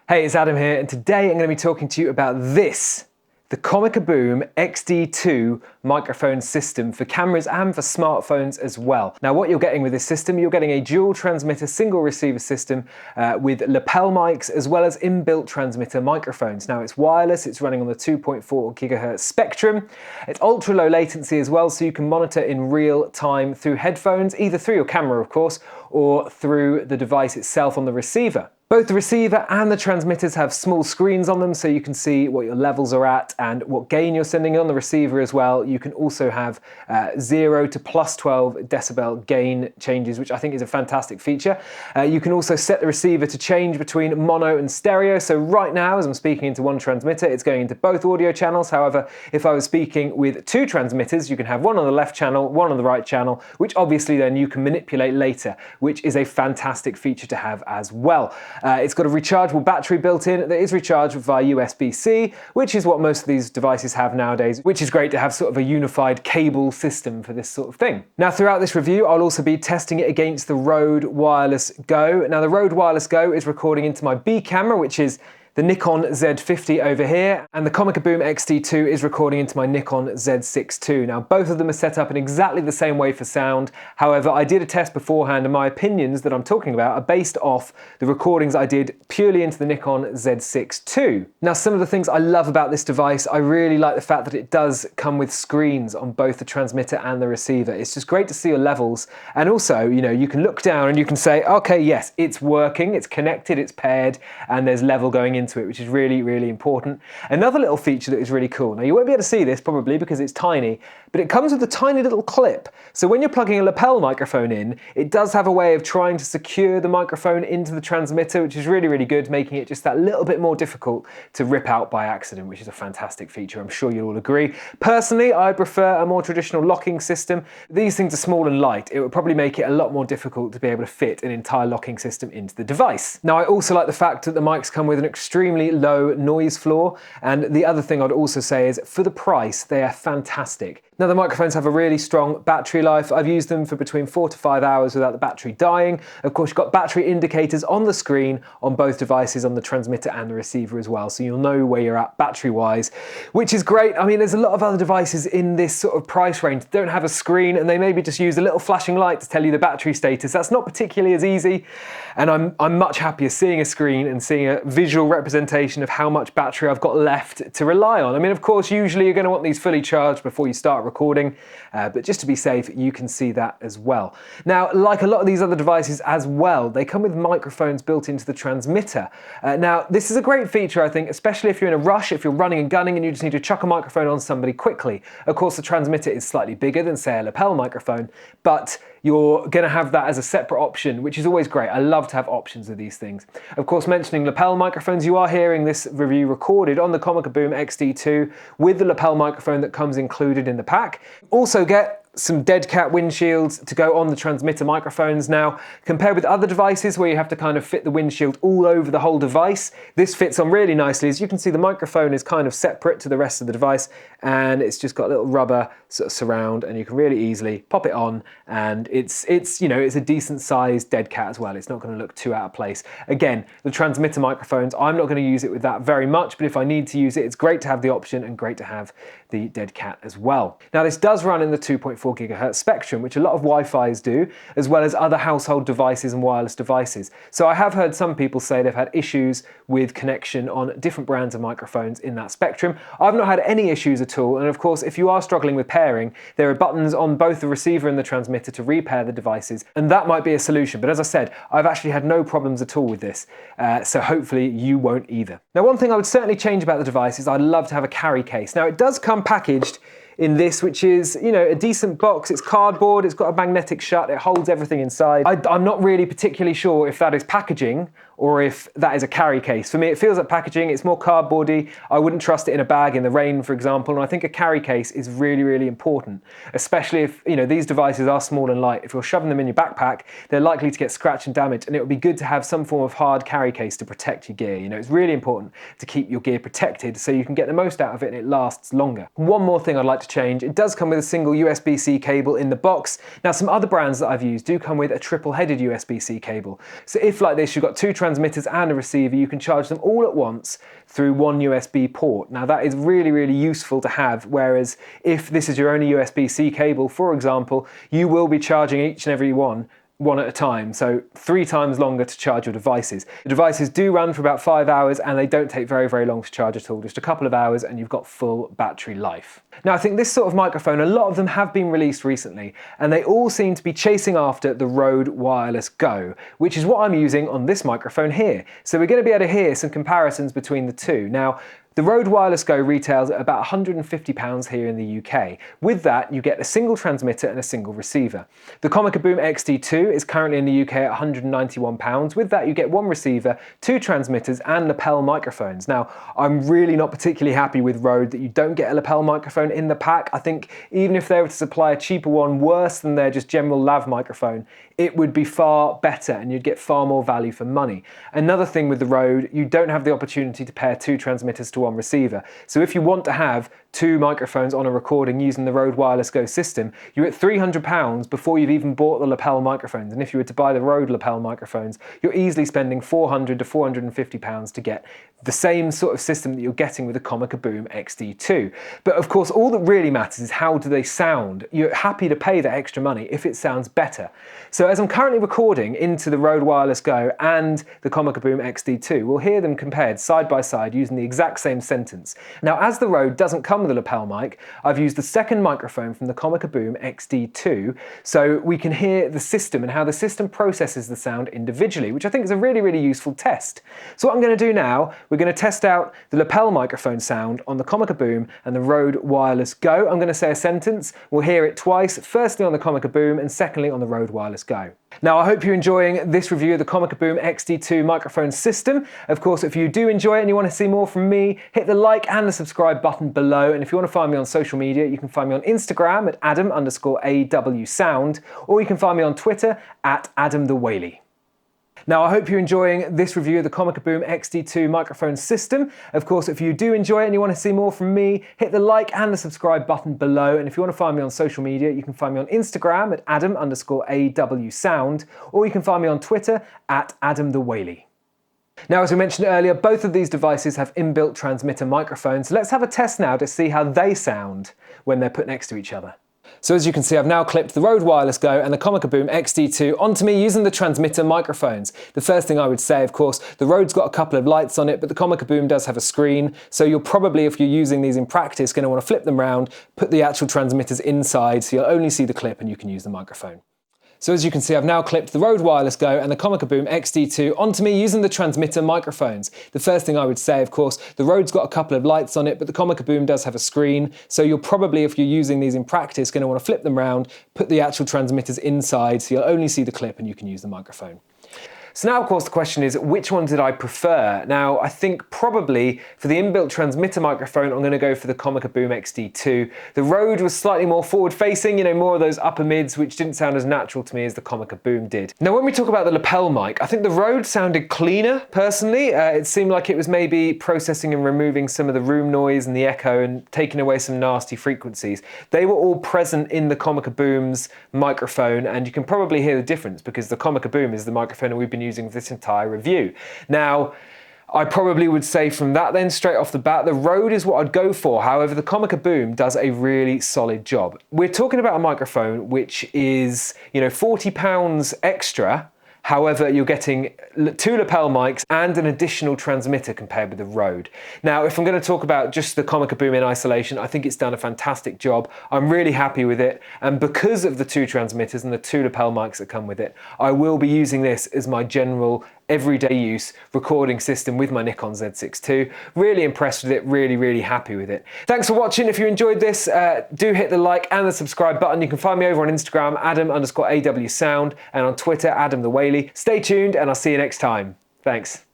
Hey, it's Adam here, and today I'm going to be talking to you about this, the Comica Boom X-D2 microphone system for cameras and for smartphones as well. Now what you're getting with this system, you're getting a dual transmitter single receiver system with lapel mics as well as inbuilt transmitter microphones. Now it's wireless, it's running on the 2.4 gigahertz spectrum. It's ultra low latency as well, so you can monitor in real time through headphones, either through your camera of course, or through the device itself on the receiver. Both the receiver and the transmitters have small screens on them, so you can see what your levels are at and what gain you're sending on the receiver as well. You can also have 0 to plus 12 decibel gain changes, which I think is a fantastic feature. You can also set the receiver to change between mono and stereo. So right now, as I'm speaking into one transmitter, it's going into both audio channels. However, if I was speaking with two transmitters, you can have one on the left channel, one on the right channel, which obviously then you can manipulate later, which is a fantastic feature to have as well. It's got a rechargeable battery built in that is recharged via USB-C, which is what most of these devices have nowadays, which is great to have sort of a unified cable system for this sort of thing. Now throughout this review, I'll also be testing it against the Rode Wireless Go. Now the Rode Wireless Go is recording into my B camera, which is the Nikon Z50 over here, and the Comica Boom X-D2 is recording into my Nikon Z6 II. Now both of them are set up in exactly the same way for sound. However, I did a test beforehand and my opinions that I'm talking about are based off the recordings I did purely into the Nikon Z6 II. Now some of the things I love about this device, I really like the fact that it does come with screens on both the transmitter and the receiver. It's just great to see your levels, and also, you know, you can look down and you can say, okay, yes, it's working, it's connected, it's paired, and there's level going into it, which is really, really important. Another little feature that is really cool. Now you won't be able to see this probably because it's tiny, but it comes with a tiny little clip. So when you're plugging a lapel microphone in, it does have a way of trying to secure the microphone into the transmitter, which is really, really good, making it just that little bit more difficult to rip out by accident, which is a fantastic feature. I'm sure you'll all agree. Personally, I prefer a more traditional locking system. These things are small and light. It would probably make it a lot more difficult to be able to fit an entire locking system into the device. Now I also like the fact that the mics come with an extremely low noise floor, and the other thing I'd also say is for the price they are fantastic. Now the microphones have a really strong battery life. I've used them for between 4 to 5 hours without the battery dying. Of course you've got battery indicators on the screen on both devices, on the transmitter and the receiver as well, so you'll know where you're at battery wise, which is great. I mean, there's a lot of other devices in this sort of price range that don't have a screen and they maybe just use a little flashing light to tell you the battery status. That's not particularly as easy, and I'm much happier seeing a screen and seeing a visual representation of how much battery I've got left to rely on. I mean, of course, usually you're going to want these fully charged before you start recording, but just to be safe, you can see that as well. Now, like a lot of these other devices as well, they come with microphones built into the transmitter. Now, this is a great feature, I think, especially if you're in a rush, if you're running and gunning and you just need to chuck a microphone on somebody quickly. Of course, the transmitter is slightly bigger than, say, a lapel microphone, but you're going to have that as a separate option, which is always great. I love to have options of these things. Of course, mentioning lapel microphones, you are hearing this review recorded on the Comica Boom X-D2 with the lapel microphone that comes included in the pack. Also get some dead cat windshields to go on the transmitter microphones. Now, compared with other devices where you have to kind of fit the windshield all over the whole device, this fits on really nicely. As you can see, the microphone is kind of separate to the rest of the device, and it's just got a little rubber sort of surround, and you can really easily pop it on, and it's you know, it's a decent sized dead cat as well. It's not going to look too out of place. Again, the transmitter microphones, I'm not going to use it with that very much, but if I need to use it, it's great to have the option and great to have the dead cat as well. Now this does run in the 2.4 gigahertz spectrum, which a lot of Wi-Fi's do, as well as other household devices and wireless devices. So I have heard some people say they've had issues with connection on different brands of microphones in that spectrum. I've not had any issues at all, and of course if you are struggling with pairing, there are buttons on both the receiver and the transmitter to repair the devices, and that might be a solution. But as I said, I've actually had no problems at all with this, so hopefully you won't either. Now one thing I would certainly change about the device is I'd love to have a carry case. Now it does come packaged in this, which is, you know, a decent box. It's cardboard, it's got a magnetic shut, it holds everything inside. I'm not really particularly sure if that is packaging or if that is a carry case. For me, it feels like packaging. It's more cardboardy. I wouldn't trust it in a bag in the rain, for example, and I think a carry case is really, really important, especially if, you know, these devices are small and light. If you're shoving them in your backpack, they're likely to get scratched and damaged, and it would be good to have some form of hard carry case to protect your gear. You know, it's really important to keep your gear protected so you can get the most out of it and it lasts longer. One more thing I'd like to change, it does come with a single USB-C cable in the box. Now, some other brands that I've used do come with a triple-headed USB-C cable. So if, like this, you've got two transmitters and a receiver, you can charge them all at once through one USB port. Now that is really, really useful to have, whereas if this is your only USB-C cable, for example, you will be charging each and every one at a time, so 3 times longer to charge your devices. The devices do run for about 5 hours and they don't take very, very long to charge at all, just a couple of hours and you've got full battery life. Now I think this sort of microphone, a lot of them have been released recently and they all seem to be chasing after the Rode Wireless Go, which is what I'm using on this microphone here. So we're going to be able to hear some comparisons between the two. Now, the Rode Wireless Go retails at about £150 here in the UK. With that, you get a single transmitter and a single receiver. The Comica Boom X-D2 is currently in the UK at £191. With that, you get 1 receiver, 2 transmitters and lapel microphones. Now, I'm really not particularly happy with Rode that you don't get a lapel microphone in the pack. I think even if they were to supply a cheaper one, worse than their just general lav microphone, it would be far better and you'd get far more value for money. Another thing with the Rode, you don't have the opportunity to pair 2 transmitters to one receiver. So if you want to have 2 microphones on a recording using the Rode Wireless Go system, you're at £300 before you've even bought the lapel microphones. And if you were to buy the Rode lapel microphones, you're easily spending £400 to £450 to get the same sort of system that you're getting with the Comica Boom X-D2. But of course, all that really matters is how do they sound. You're happy to pay that extra money if it sounds better. So as I'm currently recording into the Rode Wireless Go and the Comica Boom X-D2, we'll hear them compared side by side using the exact same sentence. Now, as the Rode doesn't come with a lapel mic, I've used the second microphone from the Comica Boom X-D2 so we can hear the system and how the system processes the sound individually, which I think is a really, really useful test. So what I'm going to do now, we're going to test out the lapel microphone sound on the Comica Boom and the Rode Wireless Go. I'm going to say a sentence, we'll hear it twice, firstly on the Comica Boom and secondly on the Rode Wireless Go. Now I hope you're enjoying this review of the Comica Boom X-D2 microphone system. Of course, if you do enjoy it and you want to see more from me, hit the like and the subscribe button below. And if you want to find me on social media, you can find me on Instagram at Adam_AWSound, or you can find me on Twitter at AdamTheWhaley. Now I hope you're enjoying this review of the Comica Boom X-D2 microphone system. Of course, if you do enjoy it and you want to see more from me, hit the like and the subscribe button below. And if you want to find me on social media, you can find me on Instagram at Adam_AWSound, or you can find me on Twitter at AdamTheWhaley. Now, as we mentioned earlier, both of these devices have inbuilt transmitter microphones. So let's have a test now to see how they sound when they're put next to each other. So as you can see, I've now clipped the Rode Wireless Go and the Comica Boom X-D2 onto me using the transmitter microphones. The first thing I would say, of course, the Rode's got a couple of lights on it, but the Comica Boom does have a screen. So you're probably, if you're using these in practice, going to want to flip them around, put the actual transmitters inside, so you'll only see the clip and you can use the microphone. So as you can see, I've now clipped the Rode Wireless Go and the Comica Boom X-D2 onto me using the transmitter microphones. The first thing I would say, of course, the Rode's got a couple of lights on it, but the Comica Boom does have a screen. So you're probably, if you're using these in practice, going to want to flip them around, put the actual transmitters inside, so you'll only see the clip and you can use the microphone. So now, of course, the question is, which one did I prefer? Now, I think probably for the inbuilt transmitter microphone, I'm going to go for the Comica Boom X-D2. The Rode was slightly more forward-facing, you know, more of those upper mids, which didn't sound as natural to me as the Comica Boom did. Now, when we talk about the lapel mic, I think the Rode sounded cleaner, personally. It seemed like it was maybe processing and removing some of the room noise and the echo and taking away some nasty frequencies. They were all present in the Comica Boom's microphone, and you can probably hear the difference because the Comica Boom is the microphone that we've been using for this entire review. Now, I probably would say from that then, straight off the bat, the Rode is what I'd go for. However, the Comica Boom does a really solid job. We're talking about a microphone which is, you know, £40 extra. However, you're getting 2 lapel mics and an additional transmitter compared with the Rode. Now, if I'm going to talk about just the Comica Boom in isolation, I think it's done a fantastic job. I'm really happy with it. And because of the 2 transmitters and the 2 lapel mics that come with it, I will be using this as my general everyday use recording system with my Nikon Z6 II. Really impressed with it, really happy with it. Thanks for watching. If you enjoyed this, do hit the like and the subscribe button. You can find me over on Instagram, Adam_AWSound, and on Twitter, AdamTheWhaley. Stay tuned and I'll see you next time. Thanks.